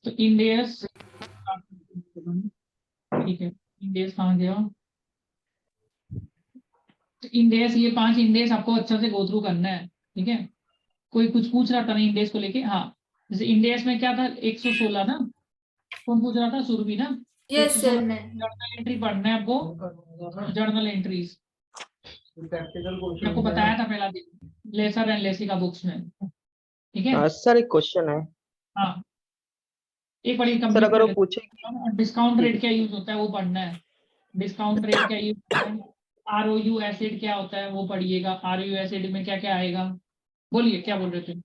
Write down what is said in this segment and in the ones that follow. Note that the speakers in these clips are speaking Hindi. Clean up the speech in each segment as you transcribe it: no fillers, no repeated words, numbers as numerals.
तो इंडेस, ठीक है, इंडेस कहाँ गया? तो इंडेस, ये 5 इंडेस आपको अच्छा से गो थ्रू करना है, ठीक है। कोई कुछ पूछ रहा था ना इंडेस को लेके? हाँ, जैसे इंडेस में क्या था, 116 ना, कौन पूछ रहा था? सुरभि ना। Yes sir. 116 मैं जर्नल एंट्री पढ़ना है आपको, जर्नल एंट्रीज आपको बताया था पहला दिन, लेसर एंड लेसिका बुक्स में, ठीक है। सर एक क्वेश्चन है हाँ, एक बार सर, कंप्लीट अगर कर वो लेते पूछे हैं। डिस्काउंट कि रेट क्या यूज होता है वो पढ़ना है। डिस्काउंट रेट क्या यूज होता है, ROU एसिड क्या होता है वो पढ़िएगा। ROU एसिड में क्या क्या आएगा? बोलिए, क्या बोल रहे थे?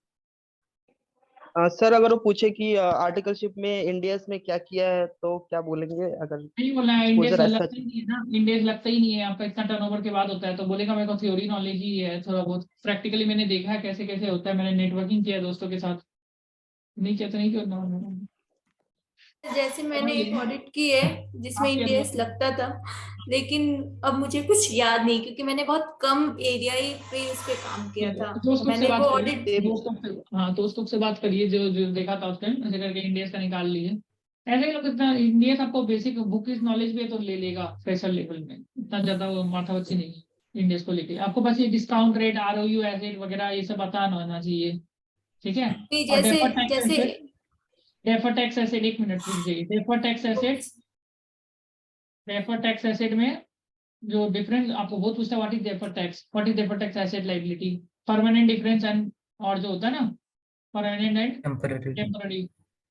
सर अगर वो पूछे कि आर्टिकलशिप में इंडियस में क्या किया है तो क्या बोलेंगे? अगर नहीं बोलना है, इंडेक्स एक्सपोजर ऐसा। लगता ही नहीं है ना, इंडेक्स लगता ही नहीं है आपका, इतना टर्नओवर के बाद होता है। तो बोलेगा मेरे को थ्योरी नॉलेज ही है थोड़ा बहुत, प्रैक्टिकली मैंने देखा है कैसे कैसे होता है, मैंने नेटवर्किंग किया है दोस्तों के साथ। नहीं कहते नहीं क्यों जैसे मैंने एक ऑडिट की है जिसमें आपके इंडियस लगता था, लेकिन अब मुझे कुछ याद नहीं क्योंकि मैंने बहुत कम एरिया ही पे उस पे काम किया था। दोस्तों से मैंने बात वो करिए, ऑडिट दोस्तों से, हाँ दोस्तों से बात करिए जो जो देखा था उस टाइम, ऐसे करके इंडियस का निकाल लीजिए। ऐसे ही लोग, इतना इंडियस आपको बेसिक बुक इज नॉलेज भी है तो ले लेगा फ्रेशर लेवल में, इतना ज्यादा वो माथा बच्ची नहीं है इंडियस को लेके। आपको बस ये डिस्काउंट रेट, ROU एसिड वगैरह ये सब आता होना चाहिए, ठीक है। नहीं, और जैसे जैसे डेफर टैक्स एसिड, एक मिनट रुक जाइए। डेफर टैक्स एसिड में जो डिफरेंस आपको बहुत पूछता है, what is defer tax asset liability, permanent difference and, और जो होता है ना permanent and temporary difference.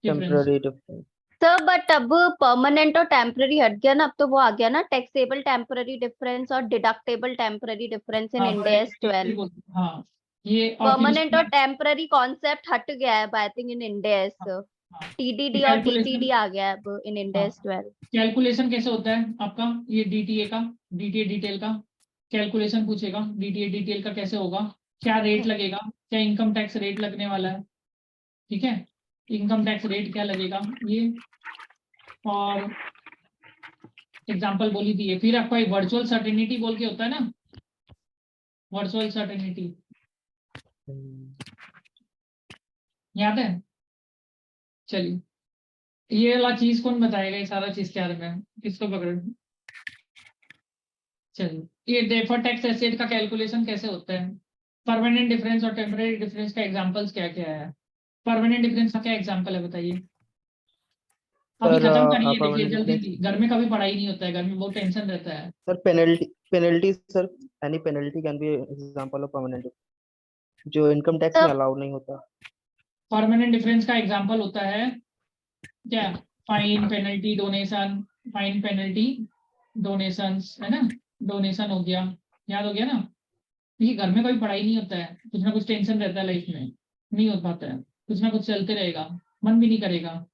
Temporary difference. Sir but अब परमानेंट और टेम्पररी हट गया ना, अब तो वो आ गया ना टैक्सेबल टेम्पररी डिफरेंस और डिडक्टेबल टेम्पररी डिफरेंस इन हाँ इंड एस 12। हाँ, ये और फिर परमानेंट उसके और बाद, टेम्पररी कॉन्सेप्ट हट गया है I think in end S. हाँ, हाँ, TDD और कैलकुलेशन, DTD आ गया है अब इन इंड हाँ एस 12। कैलकुलेशन कैसे होता है आपका, ये DTA का, DTA डिटेल का कैलकुलेशन पूछेगा। DTA डिटेल का कैसे होगा, क्या रेट लगेगा, क्या इनकम टैक्स रेट लगने वाला है, ठीक है। इनकम टैक्स रेट क्या लगेगा ये, और एग्जाम्पल बोली थी है। फिर आपका एक वर्चुअल सर्टेनिटी बोल के होता है ना, वर्चुअल सर्टेनिटी याद है? चलिए, ये वाला चीज कौन बताएगा, ये सारा चीज क्या है, किसको पकड़? चलिए, ये डेफर्ड टैक्स एसेट का कैलकुलेशन कैसे होता है, परमानेंट डिफरेंस और टेम्पररी डिफरेंस का एग्जांपल्स क्या क्या है। परमानेंट डिफरेंस का क्या एग्जांपल है बताइए? अभी सर खत्म करिए, देखिए परमानेंट जल्दी डिफरेंस। जल्दी, घर में कभी पढ़ाई नहीं होता है, घर में बहुत टेंशन रहता है। Sir penalty sir, any penalty can be example of permanent जो इनकम टैक्स में सर अलाउ नहीं होता। परमानेंट डिफरेंस का एग्जांपल होता है क्या, fine penalty donation, fine penalty donations है ना, डोनेशन हो गया, याद हो गया ना। देखिए घर में कभी पढ़ाई नहीं होता है, कुछ ना कुछ टेंशन रहता है लाइफ में, नहीं हो पाता है, कुछ ना कुछ चलते रहेगा, मन भी नहीं करेगा,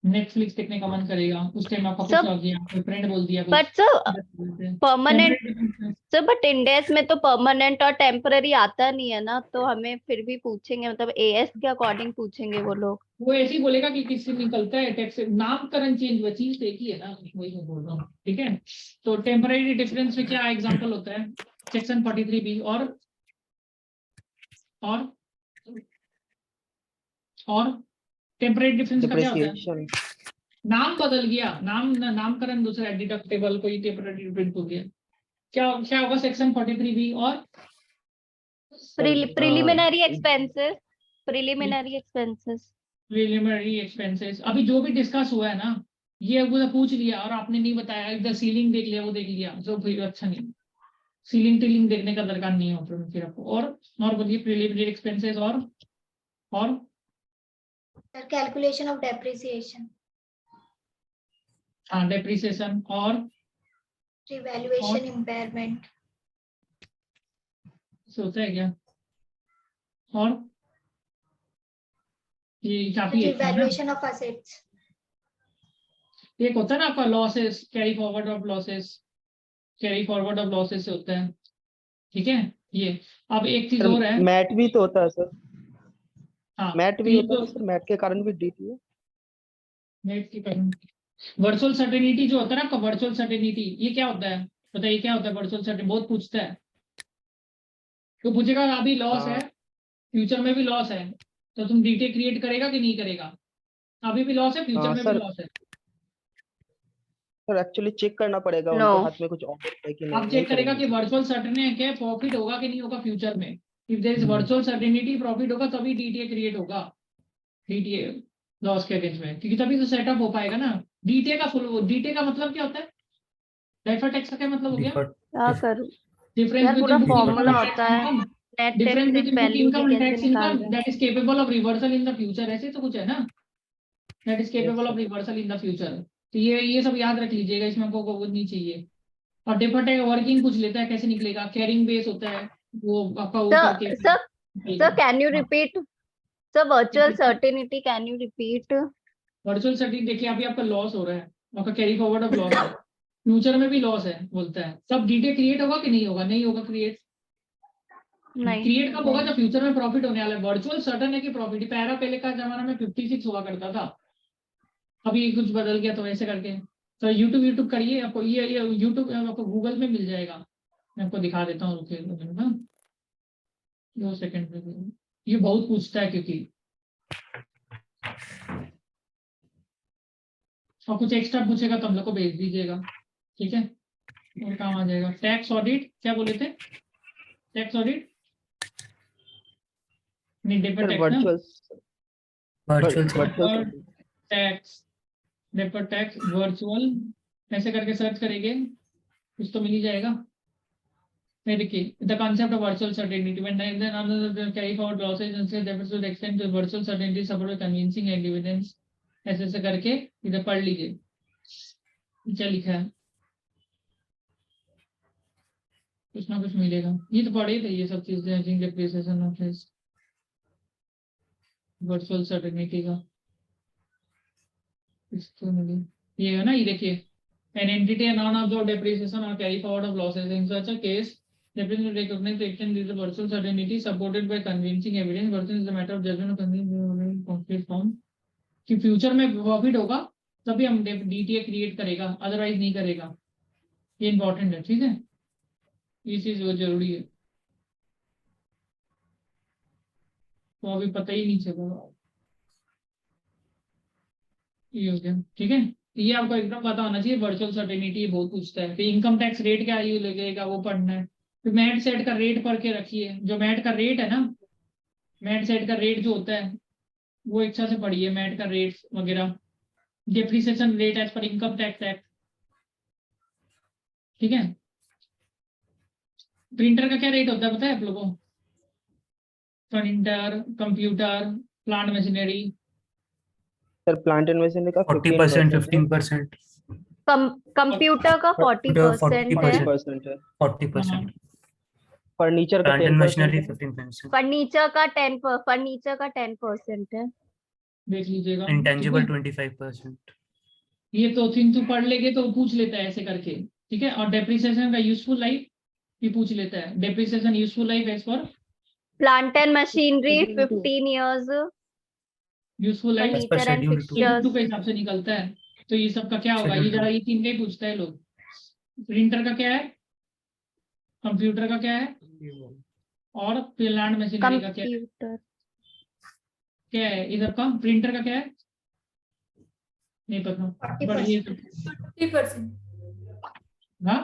नेटफ्लिक्स देखने का मन करेगा, उस टाइम आपका कुछ सर आ गया, कोई फ्रेंड बोल दिया बट कुछ। Sir permanent, temporary, sir but index में तो परमानेंट और टेम्पररी आता नहीं है ना, तो हमें फिर भी पूछेंगे, मतलब एएस के अकॉर्डिंग पूछेंगे वो लोग। वो ऐसे ही बोलेगा कि किससे निकलता है टैक्स, नामकरण चेंज, वो चीज तो एक ही है ना, वही मैं बोल रहा हूँ, ठीक है। तो टेम्पररी डिफरेंस में क्या एग्जांपल होता है, सेक्शन 43B, और और टेम्पररी डिफरेंस का क्या होता है, डिप्रिसिएशन। नाम बदल गया, नामकरण दूसरा है, डिडक्टेबल कोई टेम्पररी डिफरेंस हो गया, क्या क्या होगा सेक्शन 43B और preliminary expenses, preliminary expenses. Preliminary expenses. अभी जो भी डिस्कस हुआ है ना, ये वो पूछ लिया और आपने नहीं बताया, इधर सीलिंग देख लिया, वो देख लिया, जो फिर अच्छा नहीं, सीलिंग टीलिंग देखने का दरकार नहीं होता फिर आपको। और बोलिए प्रिलिमिनरी एक्सपेंसेस और कैलकुलेशन ऑफ डेप्रिसिएशन, हाँ डेप्रिसिएशन और रिवैल्यूएशन, इम्पेयरमेंट, सोचा है क्या, और ये काफी एक है ना, रिवैल्यूएशन ऑफ असेट्स, एक होता है ना आपका losses, carry forward of losses, carry forward of losses से होता है, ठीक है ये। अब एक चीज सर और है, मैट भी तो होता है सर, हाँ मैट तो भी ये होता है तो ना सर, मैट के कारण भी डीटी है। नेट की कारण, वर्चुअल सर्टेनिटी जो होता है ना आपका, वर्चुअल सर्टेनिटी ये क्या होता है बताइए, क्या होता है वर्चुअल सर्टेनिटी, बहुत पूछता है। तो पूछेगा अभी लॉस है, फ्यूचर में भी लॉस है, तो तुम डीटे क्रिएट करेगा कि नहीं करेगा, अभी भी लॉस है, फ्यूचर में भी सर लॉस है। सर एक्चुअली चेक करना पड़ेगा No. उनके हाथ में कुछ ऑर्डर है कि नहीं, आप चेक करेगा करेंगे कि वर्चुअल सर्टेन है क्या, प्रॉफिट होगा कि नहीं होगा फ्यूचर में। If there is virtual certainty profit होगा तभी डीटीए क्रिएट होगा, डीटीए लॉस के अगेंस्ट में, क्योंकि तभी तो सेटअप हो पाएगा ना। डीटीए का फुल, डीटीए का मतलब क्या होता है, डेफर्ड टैक्स का क्या मतलब हो गया, क्या करूँ डिफरेंस यार, पूरा बिटवीन फॉर्मूला बुक होता है income, net difference tax between book value भी इनकम एंड कैसे टैक्स निकाल इनकम रहे हैं। That is capable of reversal in the future, ऐसे तो कुछ है ना, that is capable of reversal in the future. तो ये सब याद रख लीजिएगा, इसमें आपको वो नहीं चाहिए। और डिफरेंट वर्किंग पूछ लेता है कैसे निकलेगा, कैरिंग बेस होता है वो आपका वो करके sir can you repeat sir virtual certainty, can you repeat? Virtual certainty देखिए अभी आपका लॉस हो रहा है, आपका कैरी फॉरवर्ड ऑफ लॉस है, फ्यूचर में भी लॉस है बोलता है, सब डीटे क्रिएट होगा कि नहीं होगा, नहीं होगा क्रिएट। नहीं क्रिएट कब होगा जब फ्यूचर में प्रॉफिट होने वाला है। वर्चुअल सर्टेन है कि प्रॉफिट, पैरा पहले का जमाना में 56 हुआ करता था, अभी कुछ बदल गया तो ऐसे करके। तो यूट्यूब करिए, आपको ये यूट्यूब आपको गूगल में मिल जाएगा, मैं आपको दिखा देता हूँ, रुकिए 2 सेकंड। ये बहुत पूछता है क्योंकि, और कुछ एक्स्ट्रा पूछेगा तो हम लोग को भेज दीजिएगा, ठीक है, और काम आ जाएगा। टैक्स ऑडिट क्या बोले थे, टैक्स ऑडिट नहीं, डेफर्ड टैक्स ना, virtual tax, deferred tax virtual, ऐसे करके सर्च करेंगे कुछ तो मिल ही जाएगा। मैं देखिए the concept of virtual certainty when then carry forward losses instead deferred to the extent to virtual certainty support convincing and evidence, ऐसे ऐसे करके इधर पढ़ लीजिए क्या लिखा है, कुछ ना कुछ मिलेगा। ये तो पढ़े थे ये सब चीजें, depreciation of this virtual certainty का, इसको मिले ये है ना, ये देखिए an entity and non-absorbed depreciation or carry forward of losses. In such a case, depreciation recognized to extend is a virtual certainty supported by convincing evidence. Versus is a matter of judgment of concrete form. कि फ्यूचर में प्रॉफिट होगा तभी हम डीटीए क्रिएट करेगा, अदरवाइज नहीं करेगा। ये इंपॉर्टेंट है, ठीक है, ये चीज बहुत जरूरी है, तो अभी पता ही नहीं चला। ये हो गया, ठीक है, ये आपको एकदम पता होना चाहिए। वर्चुअल सर्टेनिटी बहुत पूछता है, फिर इनकम टैक्स रेट क्या यू लगेगा वो पढ़ना है, फिर मैट सेट का रेट पढ़ के रखिए, जो मैट का रेट है ना, मैट सेट का रेट जो होता है वो अच्छा से पढ़िए, मैट का रेट वगैरह, depreciation rate as per income tax act, ठीक है। प्रिंटर का क्या रेट होता है पता है आप लोगों को, printer, computer, plant machinery, sir plant and machinery का 40%, 15%, कंप्यूटर का 40% है, 40% है, 40%, फर्नीचर का प्लांट एंड 10% मशीनरी है, 15%, फर्नीचर का 10% है। देख लीजिएगा, इंटेंजिबल ठीक है? 25%। ये तो थिंग तो पढ़ लेंगे तो पूछ लेता है ऐसे करके, ठीक है। और डेप्रिसिएशन का यूजफुल लाइफ ये पूछ लेता है, depreciation useful life as per plant and machinery 15 years, useful life furniture and schedule two। Fixtures के हिसाब से निकलता है। तो ये सब का क्या होगा, ये Schedule जरा two। ये तीन का ही पूछता है लोग। प्रिंटर का क्या है, कंप्यूटर का क्या है, और प्लांट मशीनरी का क्या है, कंप्यूटर क्या है इधर का, प्रिंटर का क्या है नहीं पता, पर ये 40%, हाँ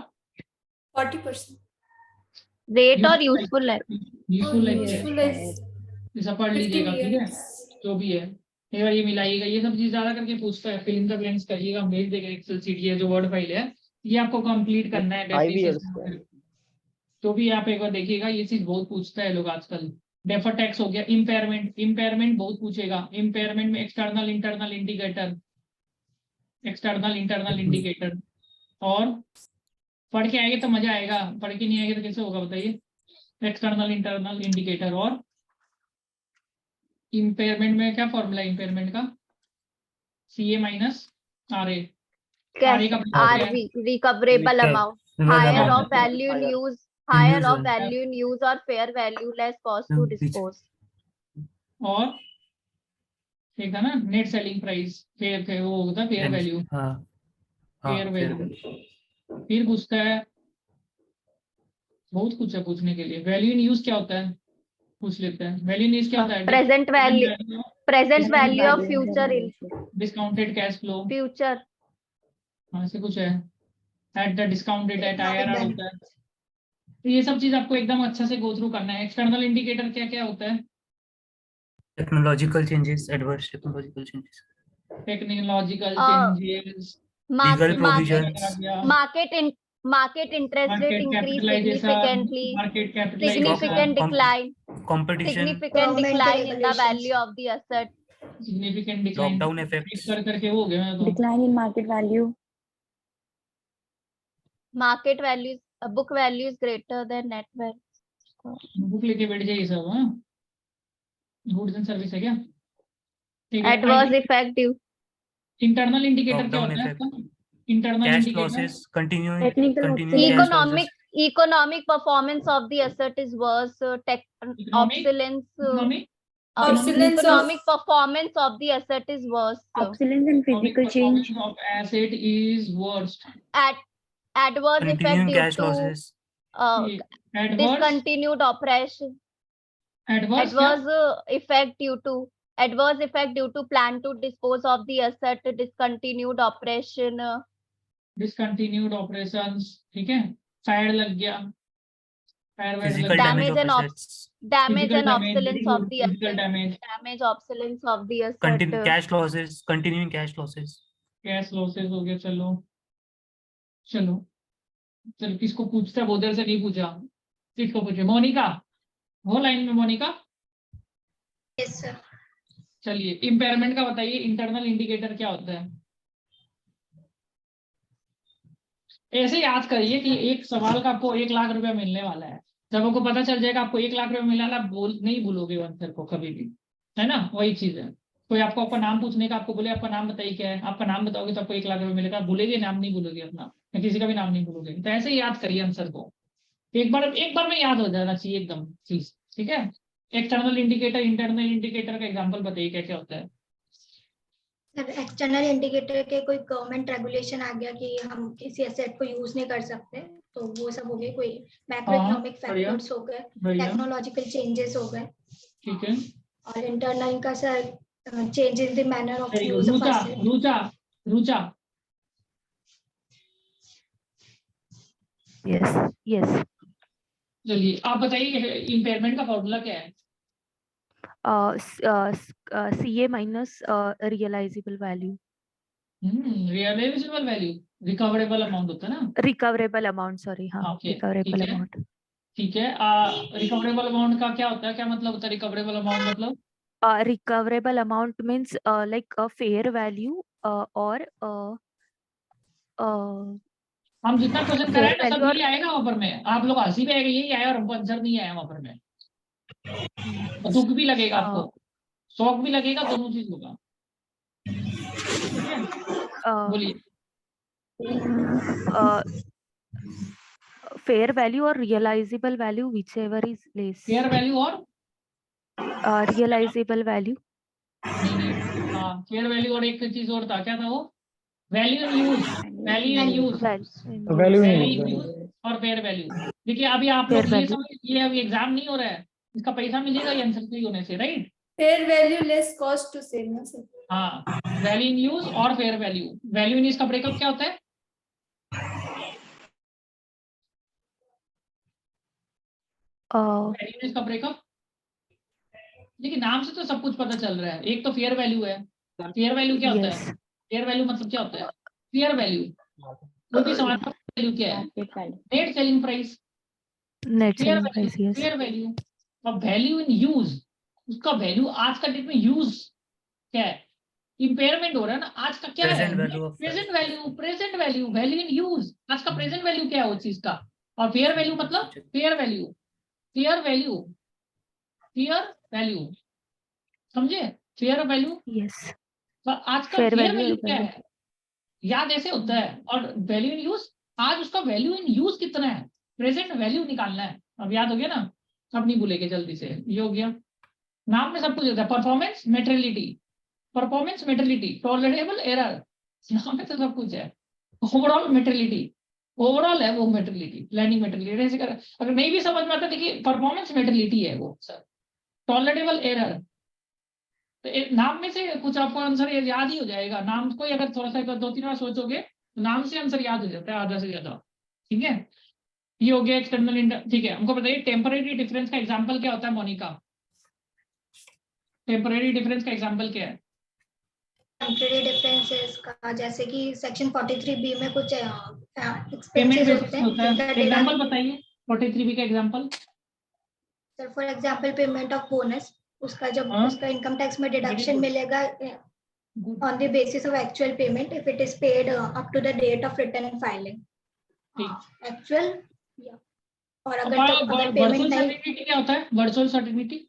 40%। रेट और यूजफुल लाइफ। यूजफुल लाइफ है, Useful life, ऐसा पढ़ 15 लीजिएगा, ठीक है, years। जो भी है एक बार ये मिलाइएगा, ये सब चीज ज्यादा करके पूछता है। फिल इन द ब्लैंक्स करिएगा, भेज देगा एक्सेल शीट, ये जो वर्ड फाइल है ये आपको कंप्लीट करना है। 5 years का। डेप्रिसिएशन तो भी आप एक बार देखिएगा, ये चीज बहुत पूछता है लोग आजकल। डेफर टैक्स हो गया, इम्पेयरमेंट, इम्पेयरमेंट बहुत पूछेगा। इम्पेयरमेंट में external internal indicator, external internal indicator, और पढ़ के आएंगे तो मजा आएगा, पढ़ के नहीं आएगा तो कैसे होगा बताइए। एक्सटर्नल इंटरनल इंडिकेटर, और इम्पेयरमेंट में क्या फॉर्मूला है इम्पेयरमेंट का, CA माइनस RA। RA का RV recoverable amount, higher of value in use, higher of value in use और fair value less cost to dispose. और ठीक है ना, नेट सेलिंग प्राइस, फेयर वो होता है फेयर वैल्यू, हाँ फेयर वैल्यू। फिर पूछता है, बहुत कुछ है पूछने के लिए। वैल्यू इन यूज क्या होता है पूछ लेते हैं, वैल्यू इन यूज क्या होता है, present value, present value of future discounted cash flow, future ऐसे कुछ है, at the discount rate, at Economic IRR होता है। तो ये सब चीज आपको एकदम अच्छा से गो थ्रू करना है। एक्सटर्नल इंडिकेटर क्या क्या होता है? Technological changes, adverse technological changes, technological Uh, changes, legal market provisions, market interest rate increase significantly, market significant decline, competition, significant Government decline in the regulations. value of the asset, significant decline, lockdown effects, करके हो गए मैं तो। Decline in market value. market values, book value is greater than net value. Book लेके बैठ जाइए सब। हाँ, गुड्स एंड सर्विस है क्या? ठीक है। Adverse effect due internal indicator क्या लॉकडाउन होता है इफेक्ट, आपका? Internal cash indicator losses, continuing Technical cash economic losses, economic performance of the asset is worse, tech Economic? obsolescence, economic Obsolescence economic performance of the asset is worse, Obsolescence and physical change. of asset is worst. at adverse effect continuing due cash to losses, adverse discontinued operation, adverse adverse effect due to plan to dispose of the asset, discontinued operation, discontinued operations. ठीक है, फायर लग गया, फायर वायर लग फिजिकल गया, damage damage of and assets, damage and obsolescence physical of the asset, damage, damage obsolescence of the asset, cash losses, continuing cash losses, cash losses हो गया। चलो चलो चलो, किसको पूछता है? वो उधर से नहीं पूछा, किसको पूछे? मोनिका, वो लाइन में मोनिका। Yes, sir. चलिए, इम्पेयरमेंट का बताइए, इंटरनल इंडिकेटर क्या होता है? ऐसे याद करिए कि एक सवाल का आपको 1 लाख रुपया मिलने वाला है। जब आपको पता चल जाएगा आपको 1 लाख रुपया मिलने वाला, नहीं भूलोगे आंसर को कभी भी, है ना? वही चीज है। कोई आपको आपका नाम पूछने का, आपको बोले आपका नाम बताइए क्या है, आपका नाम बताओगे तो आपको 1 लाख रुपया मिलेगा। आप भूलेगे नाम, नहीं भूलोगे अपना, या किसी का भी नाम नहीं भूलोगे। तो ऐसे ही याद करिए आंसर को, एक बार में याद हो जाना चाहिए एकदम चीज। ठीक है, एक्सटर्नल इंडिकेटर, इंटरनल इंडिकेटर का एग्जाम्पल बताइए क्या क्या होता है? सर, एक्सटर्नल इंडिकेटर के कोई गवर्नमेंट रेगुलेशन आ गया कि हम किसी एसेट को यूज नहीं कर सकते, तो वो सब हो गए। कोई मैक्रो इकोनॉमिक बढ़िया, फैक्टर्स हो गए, बढ़िया, टेक्नोलॉजिकल चेंजेस हो गए, ठीक है। और इंटरनल का sir change in the manner of very good. Use of Rucha, asset. Rucha, Rucha, Yes. चलिए आप बताइए इम्पेयरमेंट का फॉर्मूला क्या है? CA minus realizable value. Realizable value, recoverable amount होता है ना? Recoverable amount, sorry. हाँ, ओके, recoverable ठीक है, amount. ठीक है। रिकवरेबल अमाउंट का क्या होता है, क्या मतलब होता है रिकवरेबल अमाउंट? मतलब Recoverable amount means like a fair value or हम जितना क्वेश्चन fair कराए ना, सब value यही आएगा वहां पर में। आप लोग हंसी पे आएगा यही आया, और हमको आंसर नहीं आया वहां पर में। और दुख भी लगेगा आपको, शौक भी लगेगा, दोनों चीज होगा। ठीक है, बोलिए। fair value or realizable value, whichever is less. Fair value और Realizable value. नहीं, हाँ, फेयर वैल्यू और एक चीज और था, क्या था वो? Value in use, value in use, value value in use और फेयर वैल्यू। देखिए अभी आप लोग Fair ये value. समझ, ये अभी एग्जाम नहीं हो रहा है, इसका पैसा मिलेगा ये आंसर सही होने से, right? Fair value less cost to sell ना सर। हाँ, वैल्यू इन यूज और fair value. Value in use का ब्रेकअप क्या होता है? वैल्यू इन यूज का ब्रेकअप, देखिए नाम से तो सब कुछ पता चल रहा है। एक तो फेयर वैल्यू है। फेयर वैल्यू क्या होता है? फेयर वैल्यू मतलब क्या होता है? फेयर वैल्यू, कोई भी सामान का वैल्यू क्या है? Net selling price. Net fair selling price, value, yes. Fair value. और वैल्यू इन यूज, उसका वैल्यू आज का डेट में यूज क्या है? इम्पेयरमेंट हो रहा है ना, आज का क्या है? Present value of, present value, present value, value in use, आज का प्रेजेंट वैल्यू क्या है वो चीज का। और फेयर वैल्यू मतलब fair value, fair value, fair value, समझे? Fair value. Yes. तो आज का Fair फेयर value वैल्यू और क्या है? याद ऐसे होता है। और वैल्यू इन यूज, आज उसका वैल्यू इन यूज कितना है, प्रेजेंट वैल्यू निकालना है। अब याद हो गया ना, अब नहीं भूलेंगे जल्दी से। ये हो गया, नाम में सब कुछ होता है। Performance materiality, performance materiality, tolerable error, नाम में तो सब कुछ है। ओवरऑल मेटेरियलिटी, ओवरऑल है वो मेटेरियलिटी, प्लानिंग मेटेरियलिटी। ऐसे कर, अगर नहीं भी समझ में आता देखिए परफॉर्मेंस मेटेरियलिटी है वो सर। टॉलरेबल एरर, तो नाम में से कुछ आपको आंसर याद ही हो जाएगा। नाम को अगर थोड़ा सा 2-3 बार सोचोगे तो नाम से आंसर याद हो जाता है आधा से ज्यादा। ठीक है, ये हो गया एक्सटर्नल। ठीक है, हमको बताइए टेम्परेरी डिफरेंस का एग्जांपल क्या होता है मोनिका? टेम्परेरी डिफरेंस का एग्जांपल क्या है? टेम्परेरी डिफरेंसेस का जैसे कि सेक्शन 43B में कुछ पेमेंट एक्सपेंसेस बेसिस होते पे हैं होता जिनका है। डेटा। एग्जांपल बताइए 43B का example. Sir for example payment of bonus, उसका जब हाँ, उसका इनकम टैक्स में वेरी डिडक्शन गुड, मिलेगा good, on the basis of actual payment if it is paid up to the date of return and filing. ठीक। एक्चुअल या और अगर पेमेंट वर्चुअल नहीं, सर्टिनिटी क्या होता है? Virtual certainty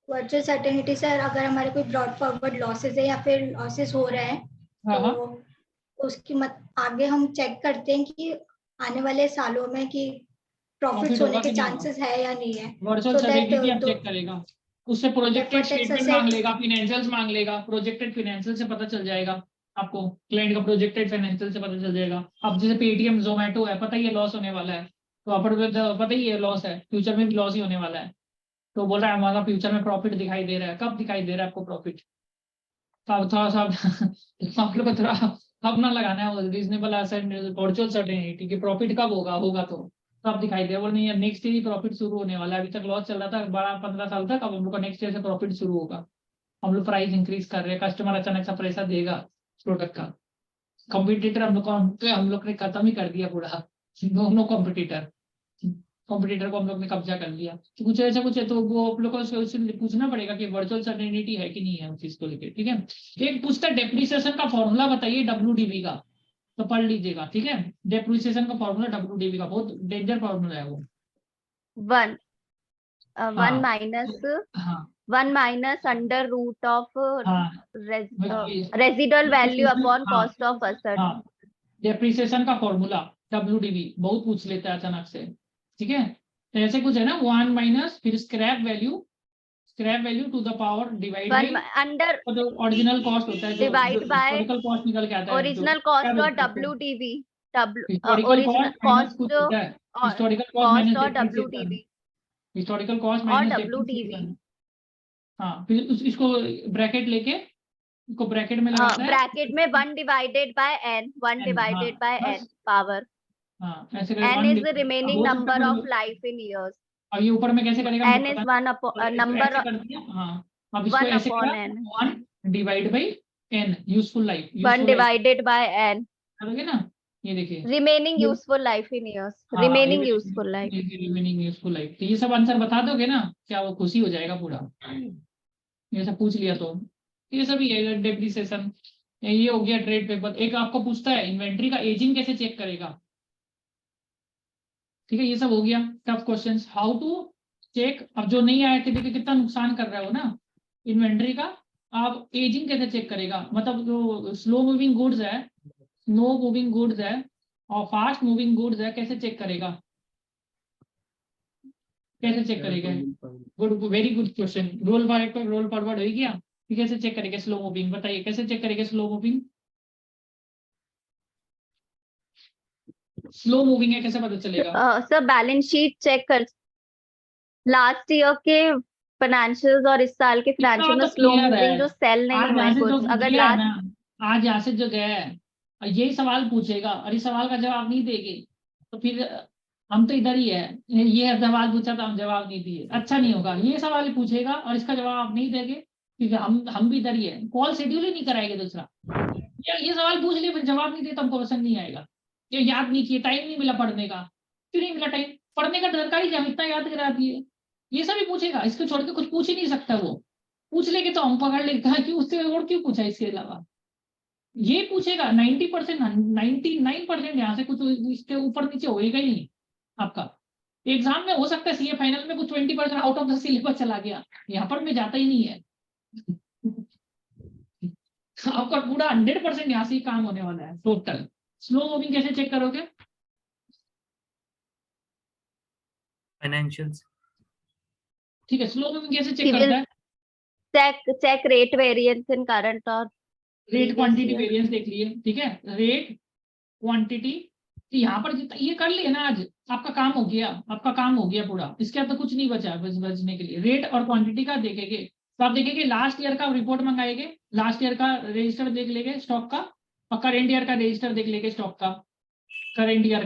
virtual certainty sir अगर हमारे कोई ब्रॉड फॉरवर्ड लॉसेस है या फिर लॉसेस हो रहे हैं हाँ हाँ, तो उसकी आगे हम चेक करते हैं कि आने वाले सालों में कि प्रॉफिट्स प्रॉफिट होने होगा के कि नहीं होगा। चांसेस है या नहीं है। वर्चुअल So that, सर्टिनिटी आप चेक करेगा, उससे projected deferred tax statement asset- मांग लेगा, फाइनेंशियल्स मांग लेगा, प्रोजेक्टेड फाइनेंशियल से पता चल जाएगा आपको, क्लाइंट का प्रोजेक्टेड फाइनेंशियल से पता चल जाएगा। अब जैसे पेटीएम जोमेटो है, पता ही है लॉस होने वाला है, तो पता ही है लॉस है, फ्यूचर में भी लॉस ही होने वाला है, तो बोल रहा है हमारा फ्यूचर में प्रॉफिट दिखाई दे रहा है। कब दिखाई दे रहा है आपको प्रॉफिट? तो थोड़ा सा आप लोग को थोड़ा अपना लगाना है, वो रीजनेबल वर्चुअल सर्टेनिटी कि प्रॉफिट कब होगा तो तब दिखाई दे। वो नहीं, नेक्स्ट ईयर ही प्रॉफिट शुरू होने वाला है, अभी तक लॉस चल रहा था बड़ा 15 साल तक, अब हम लोग का नेक्स्ट ईयर से प्रॉफिट शुरू होगा। हम लोग प्राइस इंक्रीज कर रहे हैं, कस्टमर अचानक सा प्रेशर देगा प्रोडक्ट का। कॉम्पिटिटर हम लोग ने खत्म ही कर दिया पूरा, नो कॉम्पिटिटर को हम लोग ने कब्जा कर लिया। तो कुछ ऐसा कुछ है, तो वो आप लोग को पूछना पड़ेगा कि वर्चुअल सर्टेनिटी है कि नहीं है उस चीज को लेकर। ठीक है, एक पूछता है डेप्रिसिएशन का फॉर्मूला बताइए WDV का, तो पढ़ लीजिएगा। ठीक है, डेप्रिसिएशन का फॉर्मूला WDV का बहुत डेंजर फॉर्मूला है वो। वन हाँ one minus under root of हाँ residual value upon cost of asset. हाँ, डेप्रिसिएशन का फॉर्मूला WDV बहुत पूछ लेता है अचानक से। ठीक है, तो ऐसे कुछ है ना, 1 माइनस फिर scrap value to the power divide by under जो ओरिजिनल कॉस्ट होता है, जो डिवाइड बाय हिस्टोरिकल कॉस्ट निकल के आता है, जो ओरिजिनल क्या कॉस्ट और बोलते हैं उसको? WDV historical original cost minus कुछ कॉस्ट होता है, और हिस्टोरिकल कॉस्ट कॉस्ट माइनस और डेप्रिसिएशन, WDV हिस्टोरिकल कॉस्ट और माइनस WDV। डेप्रिसिएशन। हाँ, फिर इसको ब्रैकेट लेके इसको ब्रैकेट में लगाता है, ब्रैकेट में 1 divided by n, 1 N, divided हाँ बाय बस, n पावर हाँ ऐसे करके n 1 is the remaining हो सकता number है of कुछ। life in years, अब ये ऊपर में कैसे करेगा n मुझे is पता नहीं, तो इसको number ऐसे कर दिया। हाँ, अब इसको 1 ऐसे upon करा, n, 1 divide by n, useful life, 1 divided by n, करोगे ना, ये देखिए remaining ये- useful life in years, हाँ remaining useful life। Remaining useful life, तो ये सब आंसर बता दोगे ना, क्या वो खुशी हो जाएगा पूरा, ये सब पूछ लिया तो। ये सब ही है डेप्रिसिएशन। ये हो गया ट्रेड पेपर। एक आपको पूछता है इन्वेंट्री का एजिंग कैसे चेक करेगा। ठीक है, ये सब हो गया tough questions. How to check, अब जो नहीं आया कि देखिए कितना नुकसान कर रहा है वो ना इन्वेंट्री का। आप एजिंग कैसे चेक करेगा, मतलब जो स्लो मूविंग गुड्स है, स्लो मूविंग गुड्स है और फास्ट मूविंग गुड्स है, कैसे चेक करेगा, कैसे चेक करेगा? Good, very good question. Roll forward हो गया कि कैसे चेक करेगा स्लो मूविंग, बताइए कैसे चेक करेगा स्लो मूविंग? स्लो मूविंग है कैसे पता चलेगा? सर बैलेंस शीट चेक कर, लास्ट ईयर के फाइनेंशियल्स और इस साल के फाइनेंशियल में तो स्लो क्लियर है, मूविंग जो सेल नहीं आज हुए यहाँ से जो कुछ, अगर गया है लास्ट ना, आज यहाँ से जो गया है और यही सवाल पूछेगा और इस सवाल का जवाब नहीं देंगे तो फिर हम तो इधर ही है। ये सवाल पूछा था हम जवाब नहीं दिए, अच्छा नहीं होगा। ये सवाल पूछेगा और इसका जवाब आप नहीं देंगे, क्योंकि हम भी इधर ही है, कॉल शेड्यूल ही नहीं कराएंगे दूसरा। ये सवाल पूछ लिया फिर जवाब नहीं दिए तो हमको पसंद नहीं आएगा। ये याद नहीं किए, टाइम नहीं मिला पढ़ने का, क्यों नहीं मिला टाइम पढ़ने का, सरकारी हम इतना याद करा दिए। ये सब ही पूछेगा, इसको छोड़ के कुछ पूछ ही नहीं सकता। वो पूछ लेंगे तो हम पकड़ लेते हैं कि उससे और क्यों पूछा, इसके अलावा ये पूछेगा 90%, 99% यहाँ से कुछ इसके ऊपर नीचे होएगा ही नहीं आपका। एग्जाम में हो सकता है सीए फाइनल में कुछ 20% आउट ऑफ द सिलेबस चला गया, यहाँ पर में जाता ही नहीं है। आपका पूरा 100% यहाँ से ही काम होने वाला है टोटल। स्लो मूविंग कैसे चेक करोगे? फाइनेंशियल्स। ठीक है, स्लो मूविंग कैसे चेक करता है? चेक रेट वेरिएंस इन करंट और रेट क्वांटिटी वेरिएंस देख लिए। ठीक है, रेट क्वांटिटी, तो यहाँ पर ये कर लिए ना, आज आपका काम हो गया, आपका काम हो गया पूरा। इसके बाद तो कुछ नहीं बचा बचने के लिए। रेट और क्वांटिटी का देखेंगे, तो आप देखिए कि लास्ट ईयर का रिपोर्ट मंगाएंगे, लास्ट ईयर का रजिस्टर देख लेंगे स्टॉक का, और करेंट ईयर का रजिस्टर देख लेंगे स्टॉक का, करेंट ईयर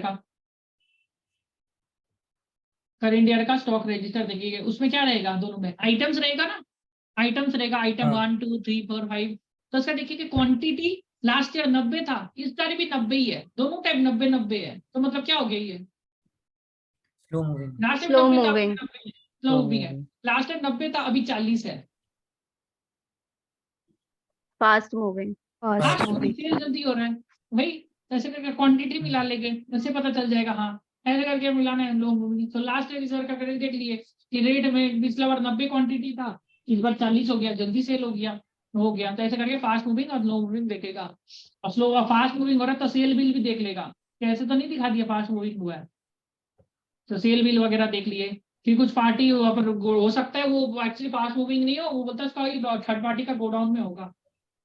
का स्टॉक रजिस्टर देखिए, उसमें क्या रहेगा, दोनों में आइटम्स रहेगा ना, आइटम्स रहेगा, आइटम हाँ। 1 2 3 4 5। तो इसका देखिए कि क्वांटिटी लास्ट ईयर 90 था, इस बार भी 90 ही है, दोनों टाइम 90 है, तो मतलब क्या हो गया ये, slow moving. Last time Slow 90 था, moving. स्लो मूविंग है, लास्ट टाइम 90 था, अभी 40 है, Fast moving. Fast fast moving. Moving, sale जल्दी हो रहा है भाई। ऐसे करके क्वांटिटी मिला लेंगे, ऐसे पता चल जाएगा, हाँ ऐसे करके मिलाना है लो मूविंग। तो लास्ट ईयर इस बार का करेंट देख लिए कि रेट में पिछला बार 90 क्वांटिटी था, इस बार 40 हो गया, जल्दी सेल हो गया। तो ऐसे करके फास्ट मूविंग और लो मूविंग देखेगा, और स्लो फास्ट मूविंग हो रहा है तो सेल बिल भी देख लेगा, कैसे तो नहीं दिखा दिया फास्ट मूविंग हुआ है, तो सेल बिल वगैरह देख लिए। फिर कुछ पार्टी वहाँ पर हो सकता है वो एक्चुअली फास्ट मूविंग नहीं हो, वो बोलता है उसका थर्ड पार्टी का गोडाउन में होगा,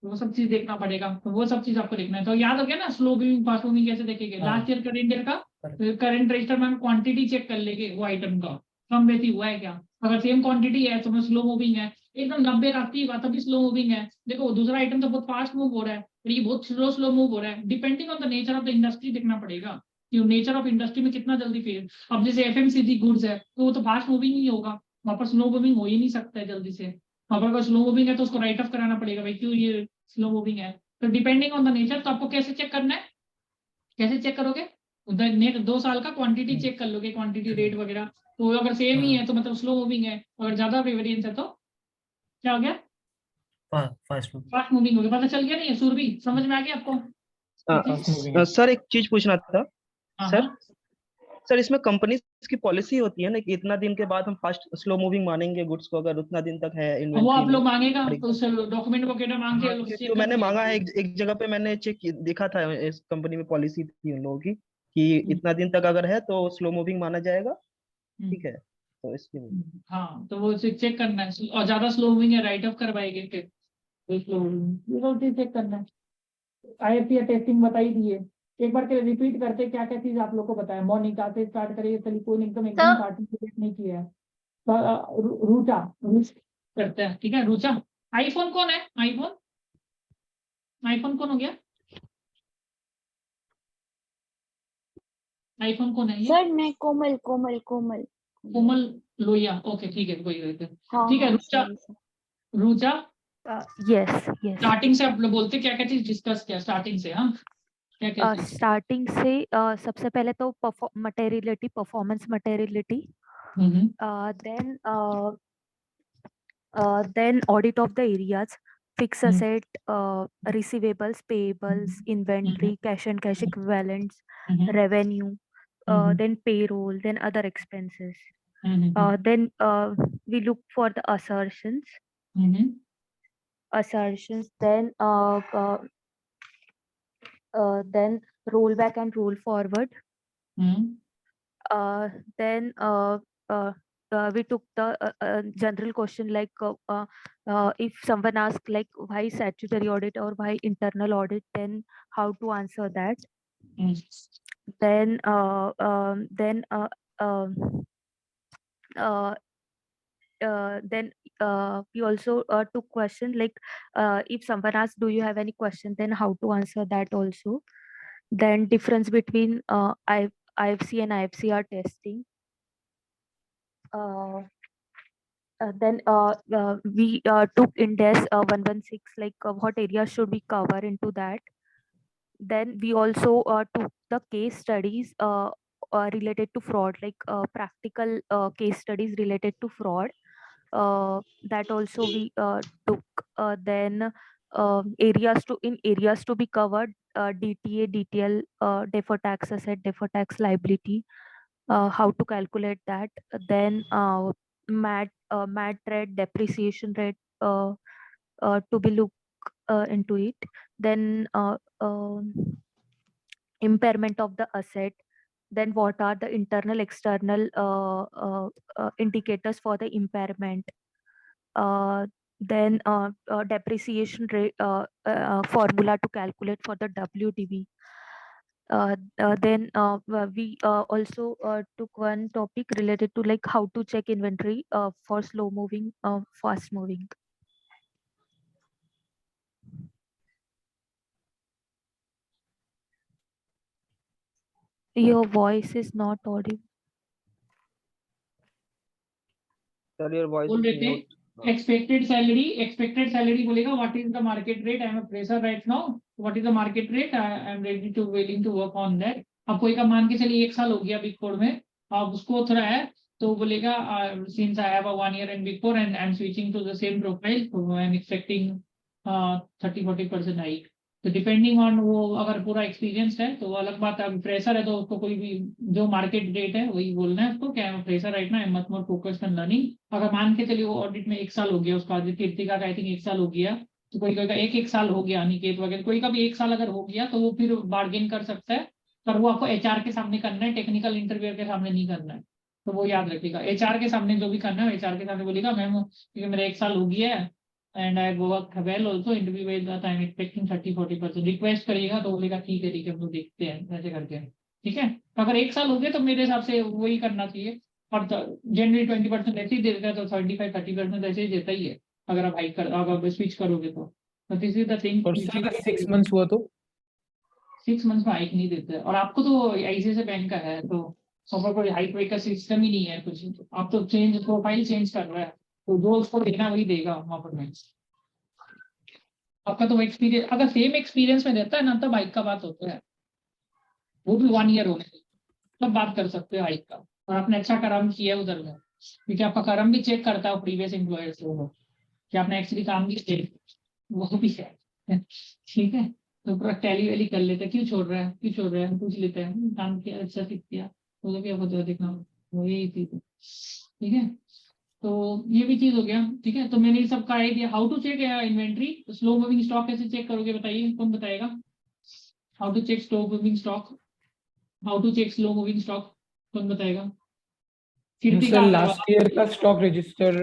वो सब चीज देखना पड़ेगा, तो वो सब चीज आपको देखना है। तो याद हो गया ना, स्लो मूविंग फास्ट मूविंग कैसे देखेंगे, हाँ। लास्ट ईयर करेंट ईयर का करंट रजिस्टर में हम क्वांटिटी चेक कर लेंगे, वो आइटम का कम बेसी हुआ है क्या, अगर सेम क्वांटिटी है तो स्लो मूविंग है, एकदम 90 रास्ती बात तभी स्लो मूविंग है। देखो दूसरा आइटम तो बहुत फास्ट मूव हो रहा है, और ये बहुत स्लो मूव हो रहा है, depending on the nature of the industry देखना पड़ेगा कि नेचर ऑफ इंडस्ट्री में कितना जल्दी फेल। अब जैसे एफएमसीजी गुड्स है तो वो तो फास्ट मूविंग ही होगा, वहां पर स्लो मूविंग हो ही नहीं सकता है जल्दी से, वहां पर अगर स्लो मूविंग है तो उसको राइट ऑफ कराना पड़ेगा भाई क्यों ये स्लो मूविंग है। तो डिपेंडिंग ऑन द नेचर, तो आपको कैसे चेक करना है, कैसे चेक करोगे, नेक्स्ट 2 साल का क्वांटिटी चेक कर लोगे, क्वांटिटी रेट वगैरह, तो अगर सेम ही है तो मतलब स्लो मूविंग है, अगर ज्यादा वेरिएंस है तो क्या हो गया, फास्ट मूविंग। फास्ट मूविंग हो गया। पता चल गया नहीं, सुरभि समझ में आ गया आपको ये चीज? सर एक चीज पूछना था हाँ सर। हाँ, सर इसमें कंपनी की पॉलिसी होती है ना कि इतना दिन के बाद हम फास्ट स्लो मूविंग मानेंगे गुड्स को, अगर उतना दिन तक है अब वो इन्वेंट्री आप में। लोग मांगेगा तो उस डॉक्यूमेंट वगैरह मांग के हाँ, चेक तो मैंने करेंगे। मांगा है, एक जगह पे मैंने देखा था, इस कंपनी में पॉलिसी थी उन लोगों की कि इतना दिन तक अगर है तो स्लो मूविंग माना जाएगा। ठीक है, तो इसकी हाँ तो वो चेक करना है, और ज्यादा स्लो मूविंग है राइट ऑफ करवाएंगे फिर, स्लो मूविंग ये सब चीज चेक करना है। आईएफपीआर टेस्टिंग बताई दी है, एक बार के रिपीट करते क्या क्या चीज आप लोग को बताया, मॉर्निंग का से स्टार्ट करिए, टेलीफोन एकदम Sir, पार्टिसिपेट नहीं किया है। तो, रूचा रूच करते हैं, ठीक है रूचा। आईफोन कौन है, आईफोन कौन हो गया, आईफोन कौन है ये, सर मैं कोमल कोमल कोमल कोमल लोहिया, ओके ठीक है कोई हाँ ठीक है हाँ Rucha. Sorry sir. Rucha Yes, yes. Starting से आप लोग बोलते क्या क्या चीज डिस्कस किया स्टार्टिंग से, हाँ क्या क्या चीज? स्टार्टिंग से सबसे पहले तो materiality, performance materiality, hmm then audit of the areas, fixed hmm, asset, receivables, payables, inventory, cash and cash equivalents, hmm, revenue, hmm, then payroll, then other expenses. Hmm, Then we look for the assertions, hmm, then roll back and roll forward. Hmm, Then we took the general question like if someone asks like why statutory audit or why internal audit, then how to answer that. Hmm, Then um, uh, we also took question like if someone asks do you have any question, then how to answer that also. Then difference between IFC and IFCR testing. Then we took index 116, like what areas should we cover into that. Then we also took the case studies related to fraud, like practical case studies related to fraud. That also we took. Then areas to be covered, DTA, DTL, deferred tax asset, deferred tax liability, how to calculate that. Then MAT rate, depreciation rate to be looked into it. Then impairment of the asset. Then what are the internal, external indicators for the impairment. Then depreciation rate formula to calculate for the WDV. Then we also took one topic related to like how to check inventory for slow moving, fast moving. Your voice is not audible. Sir, your voice बोल is रहे थे not. एक्सपेक्टेड सैलरी बोलेगा what is the market rate, I am a fresher right now, what is the market rate, I am ready to willing to work on that. अब कोई का मान के चलिए 1 साल हो गया बिग फोर में, अब उसको थोड़ा है तो बोलेगा since I have a 1 year in big four and I am switching to the same profile, so I am expecting 30-40% hike. तो डिपेंडिंग ऑन वो अगर पूरा एक्सपीरियंस है तो वो अलग बात है। फ्रेशर है तो उसको कोई भी जो मार्केट रेट है वही बोलना है उसको, क्या फ्रेशर राइट ना, much more focused on learning. अगर मान के चलिए वो ऑडिट में 1 साल हो गया उसका, कीर्तिका का आई थिंक 1 साल हो गया, तो कोई का एक साल हो गया, अनिकेत वगैरह कोई का भी 1 साल अगर हो गया तो वो फिर बार्गेन कर सकता है, पर वो आपको एचआर के सामने करना है, टेक्निकल इंटरव्यूअर के सामने नहीं करना है। तो वो याद रखिएगा, एचआर के सामने जो भी करना है एचआर के सामने बोलेगा मैम क्योंकि मेरा 1 साल हो गया है and I work well also interview with that I am expecting 30-40% request करिएगा तो बोलेगा ठीक है हम लोग देखते हैं ऐसे करके, ठीक है। तो अगर 1 साल हो गया तो मेरे हिसाब से वही करना चाहिए, और जनरली 20% ऐसे ही देता है तो 75-30% ऐसे ही देता ही है अगर आप हाइक कर अगर स्विच करोगे तो दिस इज द थिंग। और सर 6 months हुआ तो 6 months में हाइक नहीं देते, और आपको तो आईसीआईसीआई बैंक का है तो सफर कोई हाइक वाइक का सिस्टम ही नहीं है कुछ, आप तो चेंज प्रोफाइल चेंज कर रहा है तो जो उसको देना वही देगा वहां पर में। आपका तो एक्सपीरियंस अगर सेम एक्सपीरियंस में देता है ना तब हाइक का बात होता है, वो भी 1 year होने से तब बात कर सकते हो हाइक का, और आपने अच्छा कर्म किया है उधर में, क्योंकि आपका कर्म भी चेक करता है प्रीवियस एम्प्लॉयर से वो कि आपने एक्चुअली काम भी किया वो भी है, ठीक है। तो पूरा टैली वैली कर लेते हैं, क्यों छोड़ रहा है पूछ लेते हैं, काम किया अच्छा सीख किया तो क्या होता है देखना, वो यही चीज है, ठीक है। तो ये भी चीज हो गया, ठीक है। तो मैंने सबका idea how to check inventory, slow moving stock कैसे चेक करोगे बताइए, कौन बताएगा? How to check slow moving stock, how to check slow moving stock, कौन बताएगा? कीर्तिका सर लास्ट ईयर का स्टॉक रजिस्टर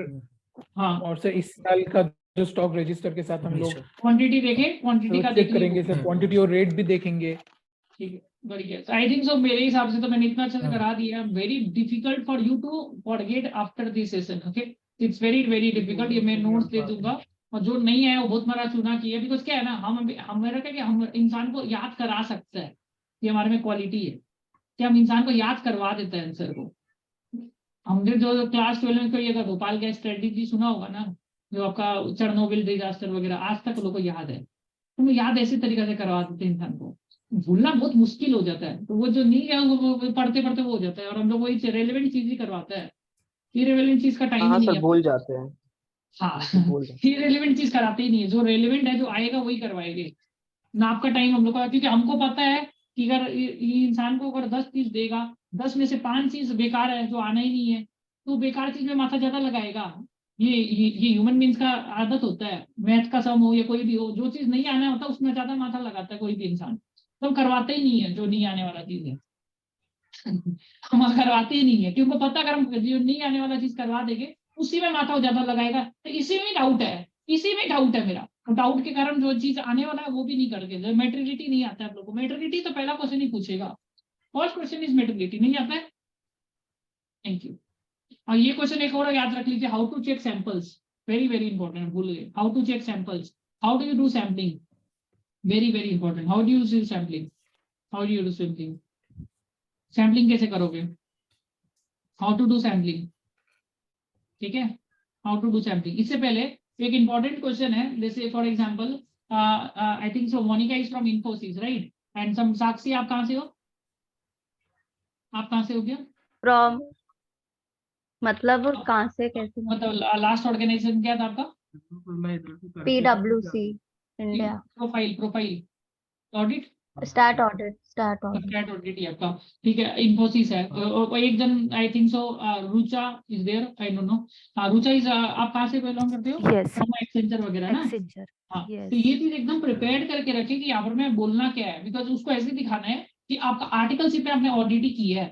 हाँ और सर इस साल का जो स्टॉक रजिस्टर के साथ हम लोग क्वांटिटी देखें, क्वांटिटी का चेक करेंगे सर, क्वांटिटी और रेट भी देखेंगे। ठीक है बढ़िया। आई थिंक सो मेरे हिसाब से तो मैंने इतना अच्छा से करा दिया, very difficult for you to forget after this session, okay it's very difficult. ये मैं नोट्स दे दूंगा, और जो नहीं है वो बहुत मरा चुना किया, बिकॉज क्या है ना हम मेरा क्या कि हम इंसान को याद करा सकते हैं, ये हमारे में क्वालिटी है कि हम इंसान को याद करवा देते हैं आंसर को। हमने जो क्लास 12 में कोई अगर भोपाल गैस स्ट्रेटेजी सुना होगा ना, जो आपका चेरनोबिल डिजास्टर वगैरह आज तक लोगों को याद है, तो वो याद ऐसे तरीके से करवा देते हैं इंसान को, भूलना बहुत मुश्किल हो जाता है। तो वो जो नहीं है वो पढ़ते पढ़ते वो हो जाता है, और हम लोग वही रेलेवेंट चीज ही करवाता है, इरेलेवेंट चीज का टाइम हाँ ही सर नहीं है। भूल जाते हैं, हाँ भूल जाते इरेलेवेंट चीज कराते ही नहीं है, जो रेलेवेंट है जो आएगा वही करवाएंगे ना। आपका टाइम हम लोग का, क्योंकि हमको पता है कि अगर ये इंसान को अगर 10 चीज देगा, 10 में से 5 चीज बेकार है जो आना ही नहीं है, तो बेकार चीज में माथा ज्यादा लगाएगा। ये ह्यूमन बींग्स का आदत होता है, मैथ का सम हो या कोई भी हो, जो चीज नहीं आना होता उसमें ज्यादा माथा लगाता है कोई भी इंसान, तो हम करवाते ही नहीं है जो नहीं आने वाला चीज है हम करवाते ही नहीं है, क्योंकि उनको पता अगर हम जो नहीं आने वाला चीज करवा देंगे उसी में माथा ज्यादा लगाएगा। तो इसी में डाउट है मेरा, डाउट के कारण जो चीज आने वाला है वो भी नहीं करके। मेट्रिलिटी नहीं आता है आप लोग को, मेट्रिलिटी तो पहला क्वेश्चन ही पूछेगा, फर्स्ट क्वेश्चन इज मेट्रिलिटी, नहीं आता है। Thank you. और ये क्वेश्चन एक और याद रख लीजिए, how to check samples, very important, भूल गए। How to check samples, how do you do sampling, very important. How do you do sampling, how do you do sampling, sampling कैसे करोगे, हाउ टू डू सैम्पलिंग, ठीक है। How to do sampling. इससे पहले एक इंपॉर्टेंट क्वेश्चन है, जैसे for example I think so Monika is from Infosys right, and some Sakshi आप कहाँ से हो, आप कहाँ से हो गया? फ्रॉम मतलब कहाँ से कैसे, मतलब लास्ट ऑर्गेनाइजेशन क्या था आपका? PwC India, profile audit, start audit audit ही आपका, ठीक है। इन्फोसिस है, और एक जन I think so Rucha is there, I don't know. हाँ रुचा इज, आप कहाँ से बिलोंग करते हो? Yes, एक्सेंचर वगैरह ना। Accenture. हाँ Yes. तो ये चीज एकदम प्रिपेयर करके रखें कि यहाँ पर मैं बोलना क्या है, बिकॉज उसको ऐसे दिखाना है कि आपका आर्टिकलशिप पे आपने ऑडिट ही की है,